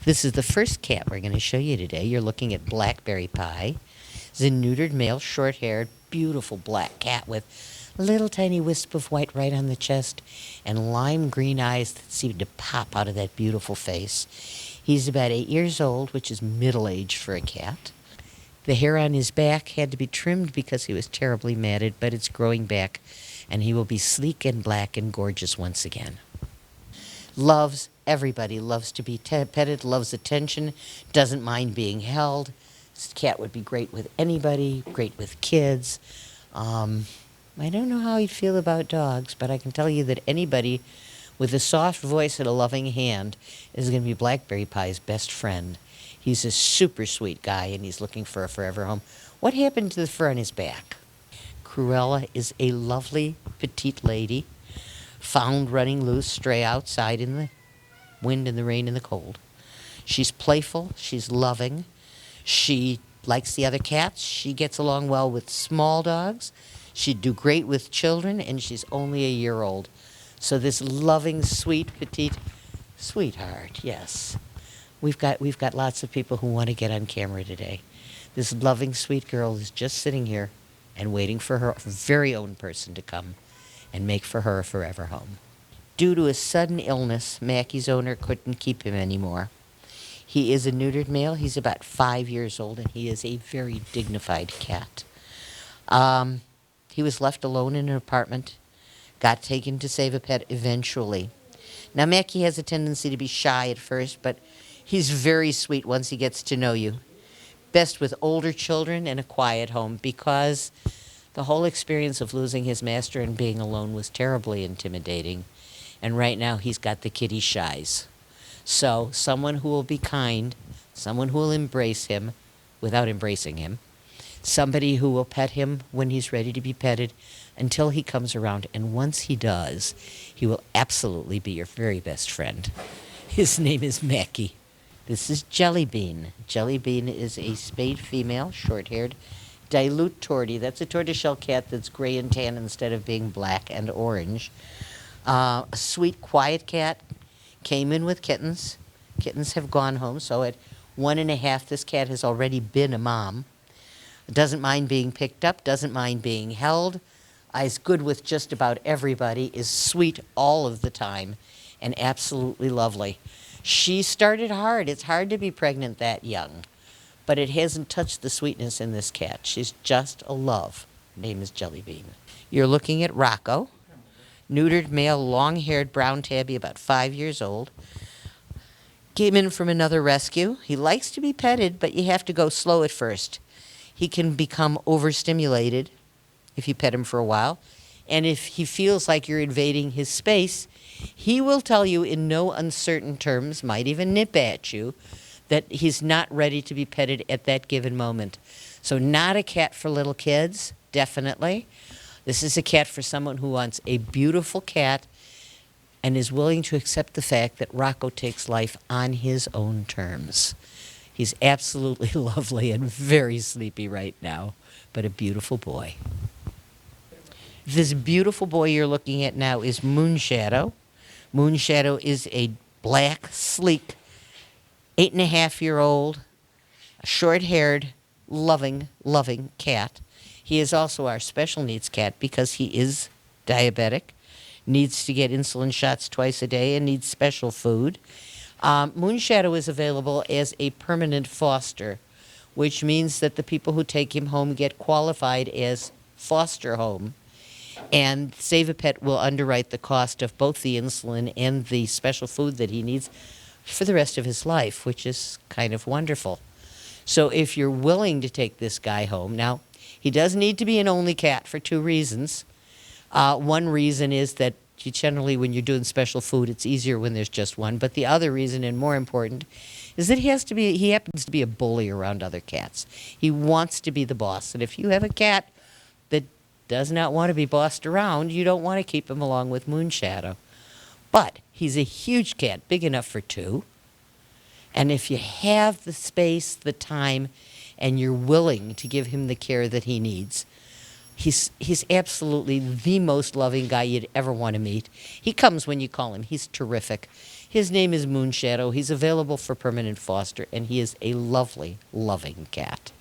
This is the first cat we're going to show you today. You're looking at Blackberry Pie. It's a neutered male, short-haired, beautiful black cat with a little tiny wisp of white right on the chest and lime green eyes that seem to pop out of that beautiful face. He's about 8 years old, which is middle-aged for a cat. The hair on his back had to be trimmed because he was terribly matted, but it's growing back, and he will be sleek and black and gorgeous once again. Loves everybody, loves to be petted, loves attention, doesn't mind being held. This cat would be great with anybody, great with kids. I don't know how he'd feel about dogs, but I can tell you that anybody with a soft voice and a loving hand is going to be Blackberry Pie's best friend. He's a super sweet guy, and he's looking for a forever home. What happened to the fur on his back? Krewella is a lovely, petite lady, found running loose, stray outside in the wind and the rain and the cold. She's playful, she's loving, she likes the other cats, she gets along well with small dogs, she'd do great with children, and she's only a year old. So this loving, sweet, petite sweetheart, yes. We've got lots of people who want to get on camera today. This loving, sweet girl is just sitting here and waiting for her very own person to come and make for her a forever home. Due to a sudden illness, Mackie's owner couldn't keep him anymore. He is a neutered male. He's about 5 years old, and he is a very dignified cat. He was left alone in an apartment, got taken to Save a Pet eventually. Now, Mackie has a tendency to be shy at first, but he's very sweet once he gets to know you. Best with older children and a quiet home, because the whole experience of losing his master and being alone was terribly intimidating. And right now he's got the kitty shies. So someone who will be kind, someone who will embrace him without embracing him, somebody who will pet him when he's ready to be petted until he comes around. And once he does, he will absolutely be your very best friend. His name is Mackie. This is Jellybean. Jellybean is a spayed female, short-haired, dilute tortie. That's a tortoiseshell cat that's gray and tan instead of being black and orange. A sweet, quiet cat. Came in with kittens. Kittens have gone home, so at 1.5, this cat has already been a mom. Doesn't mind being picked up, doesn't mind being held. Is good with just about everybody, is sweet all of the time, and absolutely lovely. She started hard. It's hard to be pregnant that young, but it hasn't touched the sweetness in this cat. She's just a love. Her name is Jellybean. You're looking at Rocco, neutered male, long-haired brown tabby, about 5 years old. Came in from another rescue. He likes to be petted, but you have to go slow at first. He can become overstimulated if you pet him for a while, and if he feels like you're invading his space, he will tell you in no uncertain terms, might even nip at you, that he's not ready to be petted at that given moment. So not a cat for little kids, definitely. This is a cat for someone who wants a beautiful cat and is willing to accept the fact that Rocco takes life on his own terms. He's absolutely lovely and very sleepy right now, but a beautiful boy. This beautiful boy you're looking at now is Moonshadow. Moonshadow is a black, sleek, 8.5-year-old, short-haired, loving cat. He is also our special needs cat because he is diabetic, needs to get insulin shots twice a day, and needs special food. Moonshadow is available as a permanent foster, which means that the people who take him home get qualified as foster home. And Save a Pet will underwrite the cost of both the insulin and the special food that he needs for the rest of his life, which is kind of wonderful. So if you're willing to take this guy home, now, he does need to be an only cat for 2 reasons. One reason is that you generally, when you're doing special food, it's easier when there's just one. But the other reason, and more important, is that he happens to be a bully around other cats. He wants to be the boss. And if you have a cat that does not want to be bossed around, you don't want to keep him along with Moonshadow. But he's a huge cat, big enough for 2. And if you have the space, the time, and you're willing to give him the care that he needs, He's absolutely the most loving guy you'd ever want to meet. He comes when you call him. He's terrific. His name is Moonshadow. He's available for permanent foster, and he is a lovely, loving cat.